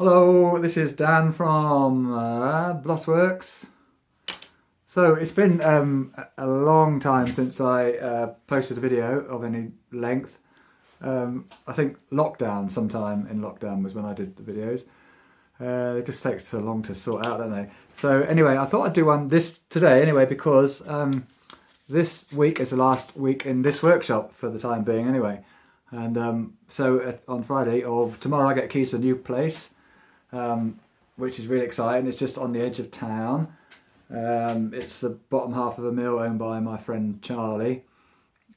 Hello, this is Dan from Blossworks. So it's been a long time since I posted a video of any length. I think lockdown, sometime in lockdown was when I did the videos. It just takes so long to sort out, don't they? So anyway, I thought I'd do one today anyway because this week is the last week in this workshop for the time being anyway. And so on Friday or tomorrow I get keys to a new place. Which is really exciting. It's just on the edge of town. It's the bottom half of a mill owned by my friend Charlie.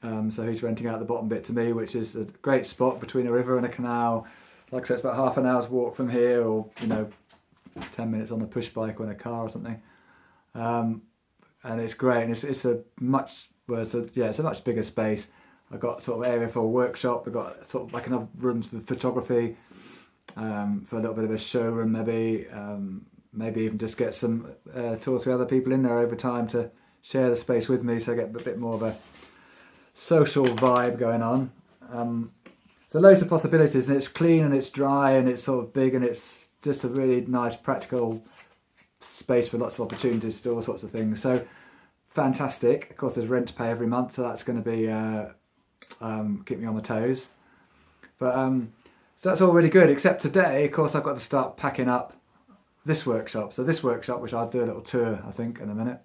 So he's renting out the bottom bit to me, which is a great spot between a river and a canal. Like I said, it's about half an hour's walk from here, or 10 minutes on a push bike or in a car or something. And it's great. And it's a much bigger space. I've got sort of area for a workshop. I've got sort of like enough rooms for photography. For a little bit of a showroom, maybe even just get some 2 or 3 other people in there over time to share the space with me, so I get a bit more of a social vibe going on. So loads of possibilities, and it's clean and it's dry and it's sort of big, and it's just a really nice practical space for lots of opportunities to do all sorts of things. So fantastic. Of course, there's rent to pay every month, so that's going to be keep me on my toes. But so that's all really good, except today, of course, I've got to start packing up this workshop. So this workshop, which I'll do a little tour, I think, in a minute,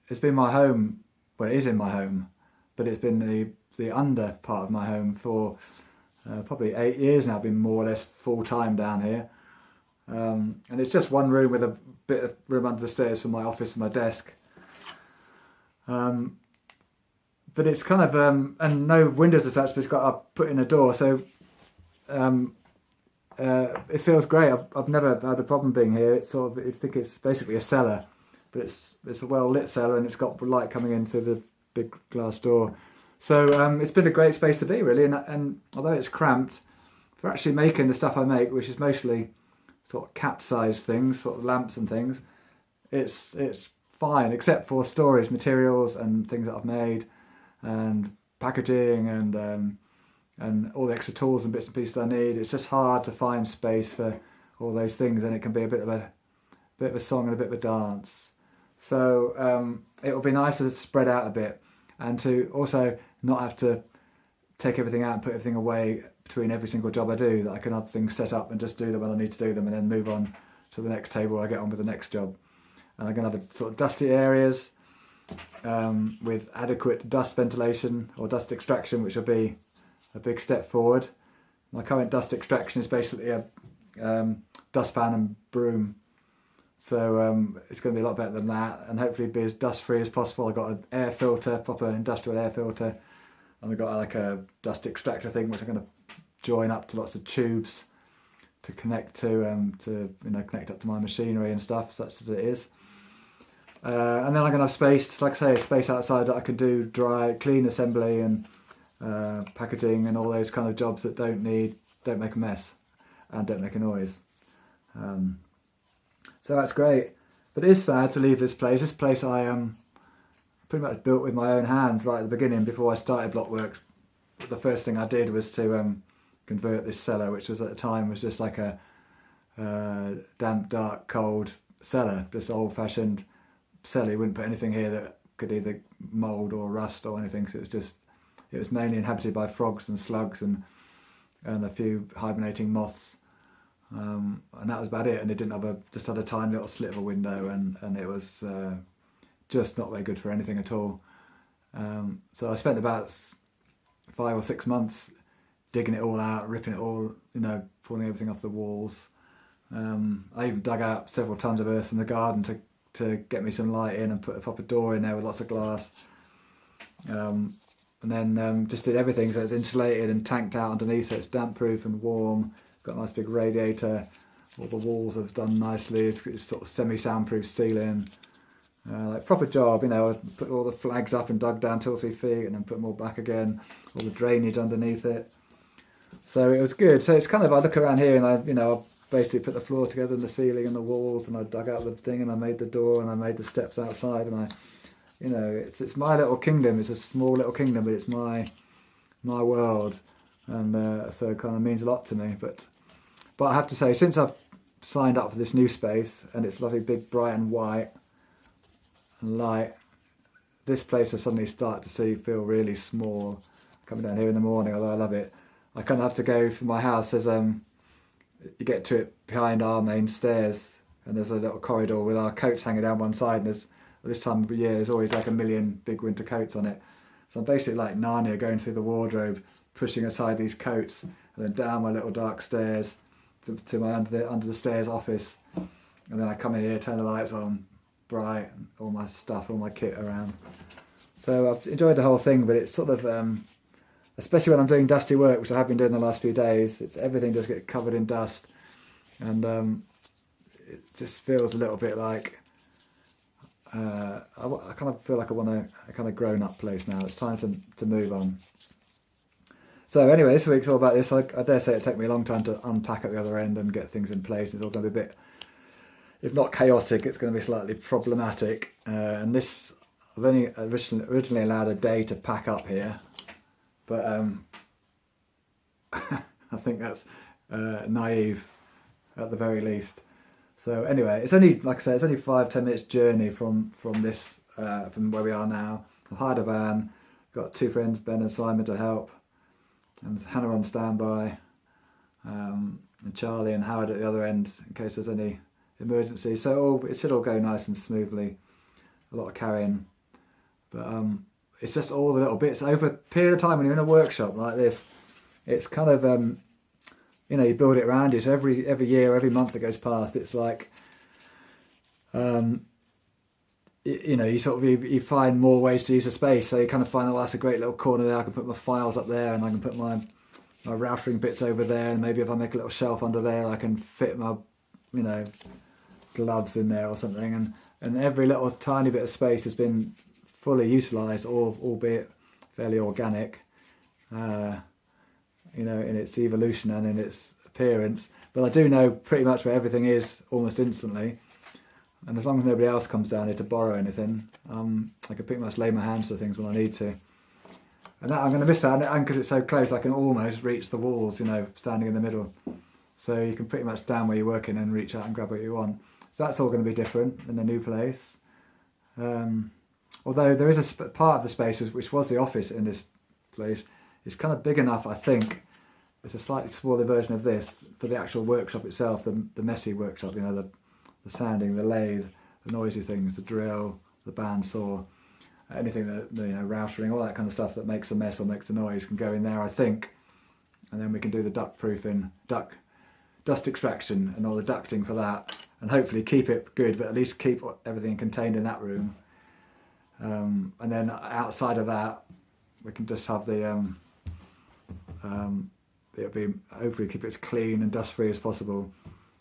it's been my home. Well, it is in my home, but it's been the under part of my home for probably 8 years now. I've been more or less full-time down here. And it's just one room with a bit of room under the stairs for my office and my desk. But it's kind of, and no windows as such, but it's got put in a door, so it feels great. I've never had a problem being here. It's sort of, I think it's basically a cellar, but it's a well lit cellar, and it's got light coming in through the big glass door. So it's been a great space to be, really. And although it's cramped, for actually making the stuff I make, which is mostly sort of cat-sized things, sort of lamps and things, it's fine, except for storage materials and things that I've made, and packaging and all the extra tools and bits and pieces I need. It's just hard to find space for all those things, and it can be a bit of a song and a bit of a dance. So it will be nice to spread out a bit, and to also not have to take everything out and put everything away between every single job I do, that I can have things set up and just do them when I need to do them, and then move on to the next table or I get on with the next job. And I'm going to have a sort of dusty areas with adequate dust ventilation or dust extraction, which will be a big step forward. My current dust extraction is basically a dustpan and broom, so it's going to be a lot better than that, and hopefully be as dust free as possible. I've got an air filter, proper industrial air filter, and I've got like a dust extractor thing which I'm going to join up to lots of tubes to connect to connect up to my machinery and stuff, such that it is. And then I'm going to have space, like I say, space outside that I can do clean assembly and packaging and all those kind of jobs that don't make a mess and don't make a noise. So that's great. But it is sad to leave this place. This place I pretty much built with my own hands right at the beginning before I started Blockworks. The first thing I did was to convert this cellar, which was at the time was just like a damp, dark, cold cellar, just old-fashioned cellar. You wouldn't put anything here that could either mould or rust or anything. So it was mainly inhabited by frogs and slugs and a few hibernating moths, and that was about it. And it didn't just had a tiny little slit of a window, and it was just not very good for anything at all. So I spent about 5 or 6 months digging it all out, ripping it all, pulling everything off the walls. I even dug out several tons of earth from the garden to get me some light in and put a proper door in there with lots of glass. And then just did everything so it's insulated and tanked out underneath, so it's damp proof and warm. Got a nice big radiator. All the walls have done nicely. It's sort of semi-soundproof ceiling. Like proper job, I put all the flags up and dug down 2 or 3 feet and then put them all back again. All the drainage underneath it. So it was good. So it's kind of, I look around here and I basically put the floor together and the ceiling and the walls, and I dug out the thing and I made the door and I made the steps outside, and it's my little kingdom. It's a small little kingdom, but it's my world, and so it kind of means a lot to me. But But I have to say, since I've signed up for this new space, and it's lovely, big, bright and white and light, this place I suddenly start to feel really small. Coming down here in the morning, although I love it, I kind of have to go from my house. There's you get to it behind our main stairs, and there's a little corridor with our coats hanging down one side, and there's, at this time of the year, there's always like a million big winter coats on it. So I'm basically like Narnia, going through the wardrobe, pushing aside these coats, and then down my little dark stairs to my under the stairs office, and then I come in here, turn the lights on, bright, and all my stuff, all my kit around. So I've enjoyed the whole thing, but it's sort of, especially when I'm doing dusty work, which I have been doing the last few days, everything does get covered in dust, and it just feels a little bit like I kind of feel like I want a kind of grown-up place now. It's time to move on. So anyway, this week's all about this. I dare say it'll take me a long time to unpack at the other end and get things in place. It's all going to be a bit, if not chaotic, it's going to be slightly problematic. And this, I've only originally allowed a day to pack up here, but I think that's naive at the very least. So anyway, it's only, like I say, it's only 5-10 minutes journey from this from where we are now. I've hired a van, got 2 friends, Ben and Simon, to help, and Hannah on standby, and Charlie and Howard at the other end in case there's any emergency. So it should all go nice and smoothly. A lot of carrying, but it's just all the little bits over a period of time. When you're in a workshop like this, it's kind of you know, you build it around you. So every year, every month that goes past, it's like you know, you sort of you find more ways to use the space. So you kind of find, oh, that's a great little corner there. I can put my files up there, and I can put my routering bits over there, and maybe if I make a little shelf under there, I can fit my, you know, gloves in there or something. And every little tiny bit of space has been fully utilised, albeit fairly organic, you know, in its evolution and in its appearance. But I do know pretty much where everything is almost instantly. And as long as nobody else comes down here to borrow anything, I can pretty much lay my hands to things when I need to. And that, I'm going to miss that, and because it's so close, I can almost reach the walls, you know, standing in the middle. So you can pretty much stand where you're working and reach out and grab what you want. So that's all going to be different in the new place. Although there is a part of the space, which was the office in this place, it's kind of big enough, I think. It's a slightly smaller version of this for the actual workshop itself, the messy workshop, you know, the sanding, the lathe, the noisy things, the drill, the bandsaw, anything that, you know, routering, all that kind of stuff that makes a mess or makes a noise can go in there, I think. And then we can do the duct proofing, dust extraction and all the ducting for that, and hopefully keep it good, but at least keep everything contained in that room. And then outside of that, we can just have the it'll be, hopefully keep it as clean and dust free as possible,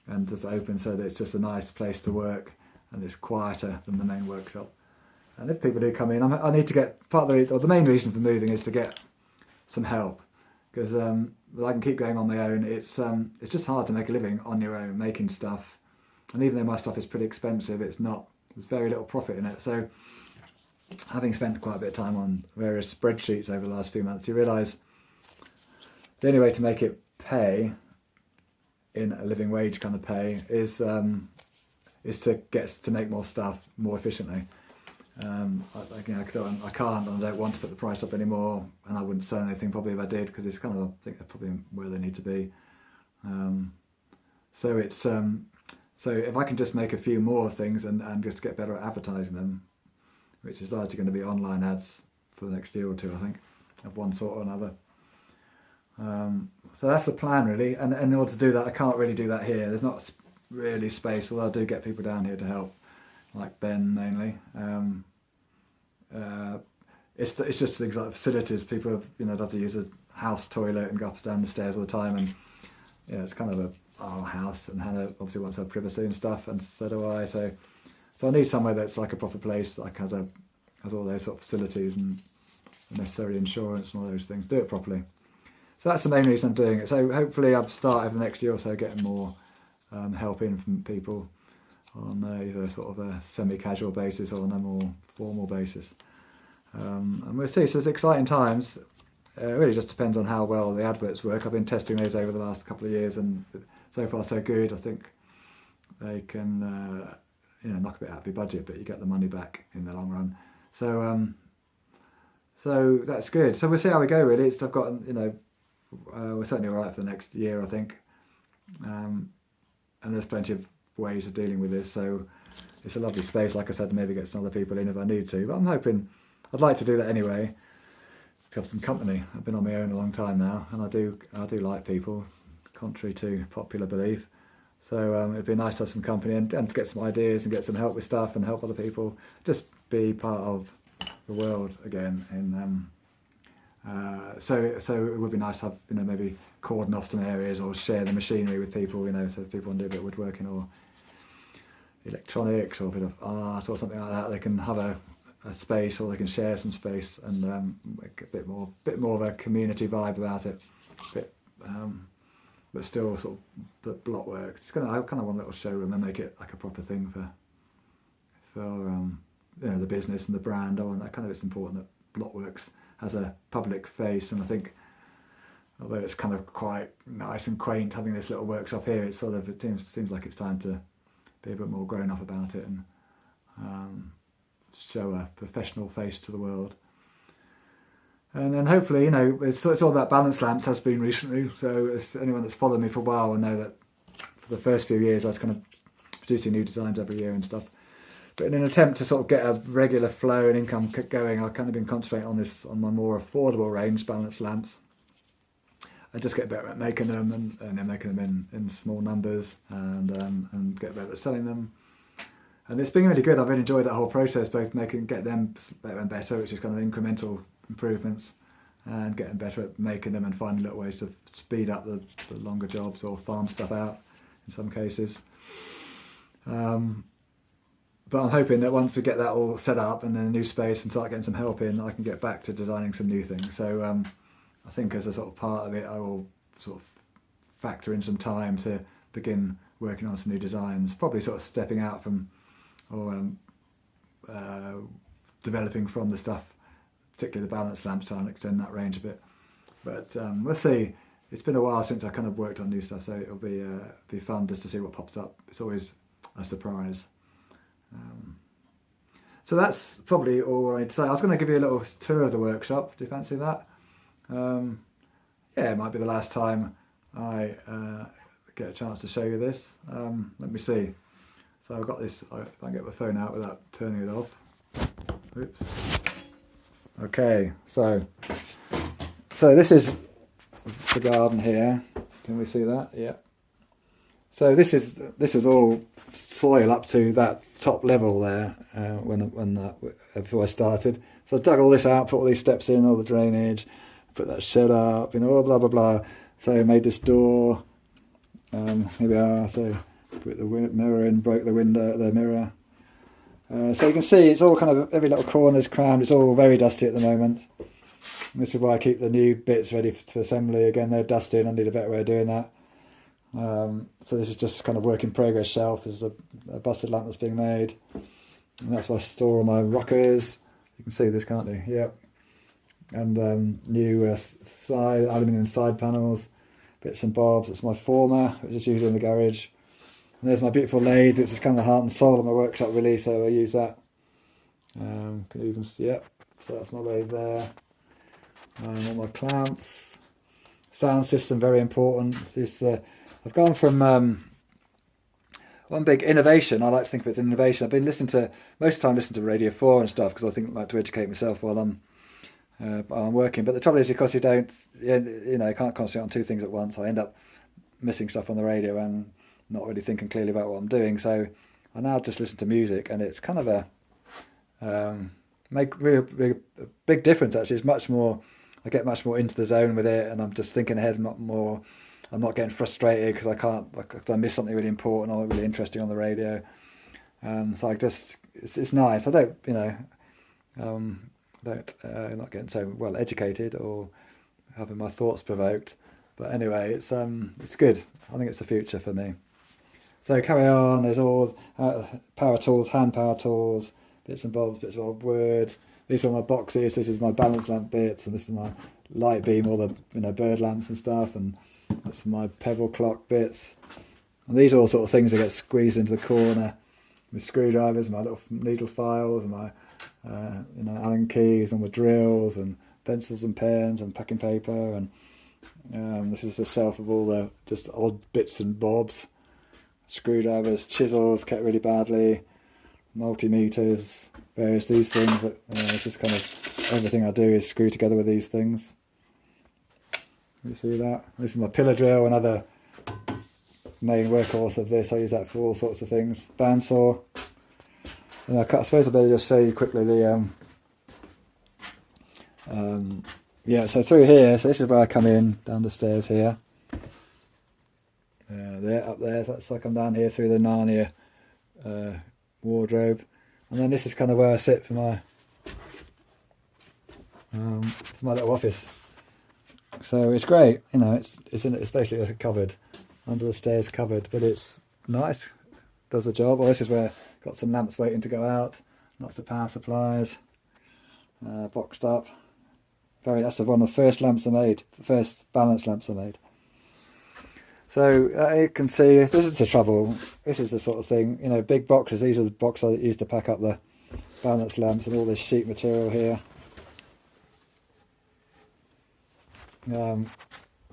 and just open so that it's just a nice place to work and it's quieter than the main workshop. And if people do come in, I need to get, the main reason for moving is to get some help, because I can keep going on my own. It's just hard to make a living on your own making stuff, and even though my stuff is pretty expensive, there's very little profit in it. So having spent quite a bit of time on various spreadsheets over the last few months, you realise the only way to make it pay in a living wage kind of pay is to make more stuff more efficiently. I can't and I don't want to put the price up anymore, and I wouldn't sell anything probably if I did, because it's kind of, I think they're probably where they need to be. So if I can just make a few more things and just get better at advertising them, which is largely going to be online ads for the next year or two, I think, of one sort or another. So that's the plan, really, and in order to do that, I can't really do that here. There's not really space, although I do get people down here to help, like Ben mainly. It's just things like facilities. People have to use a house toilet and go up and down the stairs all the time, and yeah, it's kind of our house, and Hannah obviously wants her privacy and stuff, and so do I. So I need somewhere that's like a proper place, like has all those sort of facilities and necessary insurance and all those things. Do it properly. So that's the main reason I'm doing it. So hopefully I'll start over the next year or so getting more help in from people on either sort of a semi-casual basis or on a more formal basis. And we'll see. So it's exciting times. It really just depends on how well the adverts work. I've been testing those over the last couple of years, and so far so good. I think they can knock a bit out of your budget, but you get the money back in the long run. So that's good. So we'll see how we go. Really, I've got we're certainly all right for the next year, I think. And there's plenty of ways of dealing with this. So it's a lovely space. Like I said, maybe get some other people in if I need to. But I'm hoping I'd like to do that anyway. To have some company. I've been on my own a long time now, and I do like people, contrary to popular belief. So it'd be nice to have some company and to get some ideas and get some help with stuff and help other people. Just be part of the world again. And so it would be nice to have maybe cordon off some areas or share the machinery with people. So if people want to do a bit of woodworking or electronics or a bit of art or something like that, they can have a space, or they can share some space and make a bit more of a community vibe about it. But still sort of block work. I kind of want a little showroom and make it like a proper thing for the business and the brand. I want that kind of. It's important that Blockworks has a public face, and I think although it's kind of quite nice and quaint having this little workshop here, it seems like it's time to be a bit more grown up about it and show a professional face to the world. And then hopefully, it's all about balance lamps, has been recently. So anyone that's followed me for a while will know that for the first few years I was kind of producing new designs every year and stuff. But in an attempt to sort of get a regular flow and income going, I've kind of been concentrating on my more affordable range balance lamps. I just get better at making them and then making them in small numbers and get better at selling them. And it's been really good. I've really enjoyed that whole process, both get them better and better, which is kind of incremental improvements, and getting better at making them and finding little ways to speed up the longer jobs or farm stuff out in some cases. But I'm hoping that once we get that all set up and then a new space and start getting some help in, I can get back to designing some new things. So I think as a sort of part of it, I will sort of factor in some time to begin working on some new designs, probably sort of stepping out from or developing from the stuff, particularly the balance lamps, trying to extend that range a bit. But we'll see. It's been a while since I kind of worked on new stuff, so it'll be fun just to see what pops up. It's always a surprise. So that's probably all I need to say. I was going to give you a little tour of the workshop. Do you fancy that? It might be the last time I get a chance to show you this. Let me see. So I've got this. If I can get my phone out without turning it off. Oops. Okay, so this is the garden here. Can we see that? Yeah. So this is all soil up to that top level there before I started. So I dug all this out, put all these steps in, all the drainage, put that shed up, blah blah blah. So I made this door. Here we are. So put the mirror in, broke the mirror. So you can see it's all kind of, every little corner's crammed. It's all very dusty at the moment. And this is why I keep the new bits ready for assembly. Again, they're dusty and I need a better way of doing that. So this is just kind of work in progress shelf. There's a busted lamp that's being made. And that's where I store all my rockers. You can see this, can't you? Yep. And new aluminium side panels, bits and bobs. That's my former, which is usually in the garage. And there's my beautiful lathe, which is kind of the heart and soul of my workshop really, so I use that. Can you even see? Yep. So that's my lathe there. And all my clamps. Sound system, very important. I've gone from one big innovation. I like to think of it as an innovation. I've been most of the time listening to Radio 4 and stuff, because I think I like to educate myself while I'm working. But the trouble is, because you can't concentrate on two things at once. I end up missing stuff on the radio and not really thinking clearly about what I'm doing. So I now just listen to music, and it's kind of make really a big difference actually. It's much more, I get much more into the zone with it, and I'm just thinking ahead more. I'm not getting frustrated because I miss something really important or really interesting on the radio. So it's nice. I don't, not getting so well educated or having my thoughts provoked. But anyway, it's good. I think it's the future for me. So carry on. There's all power tools, hand power tools, bits and bobs, bits of old wood. These are my boxes. This is my balance lamp bits, and this is my light beam, all the bird lamps and stuff, and That's my pebble clock bits. And these are all sort of things that get squeezed into the corner with screwdrivers, my little needle files, and my Allen keys, and my drills, and pencils and pens, and packing paper, and this is the shelf of all the just odd bits and bobs, screwdrivers, chisels kept really badly, multimeters, various these things. That, it's just kind of everything I do is screw together with these things. You see that? This is my pillar drill, another main workhorse of this. I use that for all sorts of things. Bandsaw. And I suppose I better just show you quickly the yeah, so through here, so this is where I come in, down the stairs here. There, up there, that's like I'm down here through the Narnia wardrobe. And then this is kind of where I sit for my little office. So it's great, you know, it's basically like a cupboard, under the stairs cupboard, but it's nice, does the job. Well, this is where I've got some lamps waiting to go out, lots of power supplies, boxed up. That's one of the first lamps I made, the first balance lamps I made. So you can see, this is the trouble, this is the sort of thing, you know, big boxes, these are the boxes I use to pack up the balance lamps and all this sheet material here.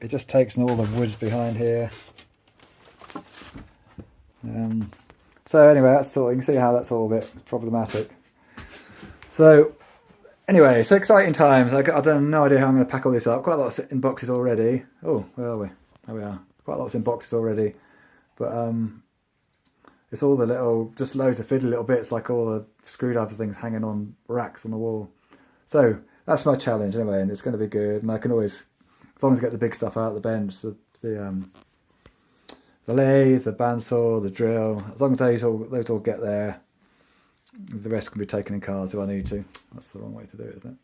It just takes all the woods behind here. So anyway, that's sort of, you can see how that's all a bit problematic. So anyway, so exciting times. I have no idea how I'm going to pack all this up. Quite a lot in boxes already. Oh, where are we? There we are. Quite a lot in boxes already. But it's all the little, just loads of fiddly little bits, like all the screwdriver things hanging on racks on the wall. So that's my challenge anyway, and it's going to be good. And I can always, as long as I get the big stuff out of the bench, the lathe, the bandsaw, the drill, as long as those all get there, the rest can be taken in cars if I need to. That's the wrong way to do it, isn't it?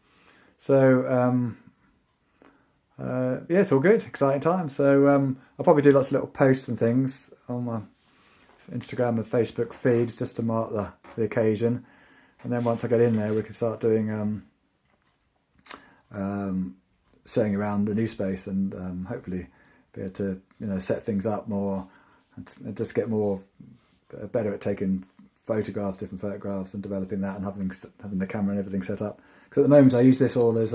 So yeah, it's all good, exciting time. So I'll probably do lots of little posts and things on my Instagram and Facebook feeds just to mark the occasion. And then once I get in there, we can start doing showing around the new space, and hopefully be able to, you know, set things up more and just get more better at taking photographs, different photographs, and developing that, and having the camera and everything set up. Because at the moment I use this all as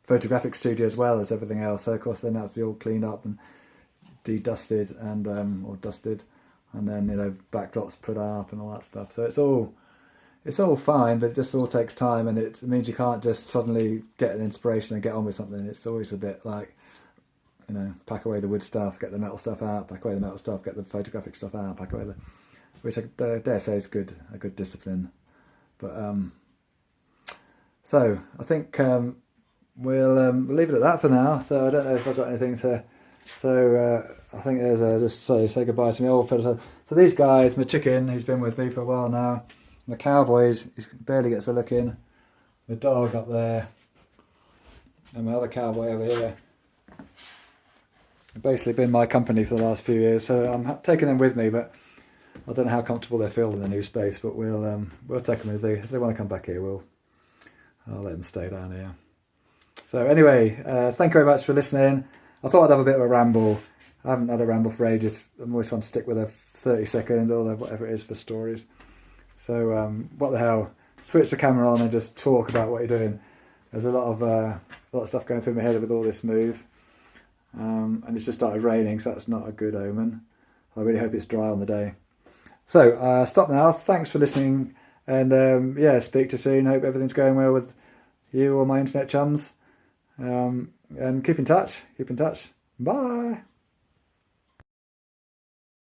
photographic studio as well as everything else. So of course then that's to be all cleaned up and de-dusted and or dusted, and then, you know, backdrops put up and all that stuff. So it's all fine, but it just all takes time, and it means you can't just suddenly get an inspiration and get on with something. It's always a bit like, you know, pack away the wood stuff, get the metal stuff out, pack away the metal stuff, get the photographic stuff out, pack away which I dare say is a good discipline. But so I think we'll leave it at that for now. So I don't know if I've got anything to. So I think there's just say goodbye to my old fellows. So these guys, my chicken, who's been with me for a while now, my cowboys, he barely gets a look in, my dog up there, and my other cowboy over here. They've basically been my company for the last few years, so I'm taking them with me, but I don't know how comfortable they feel in the new space. But we'll take them if they want to come back here. I'll let them stay down here. So anyway, thank you very much for listening. I thought I'd have a bit of a ramble. I haven't had a ramble for ages. I'm always trying to stick with a 30 second or whatever it is for stories. So what the hell? Switch the camera on and just talk about what you're doing. There's a lot of stuff going through my head with all this move, and it's just started raining, so that's not a good omen. I really hope it's dry on the day. So stop now. Thanks for listening, and yeah, speak to you soon. Hope everything's going well with you or my internet chums. And keep in touch. Bye.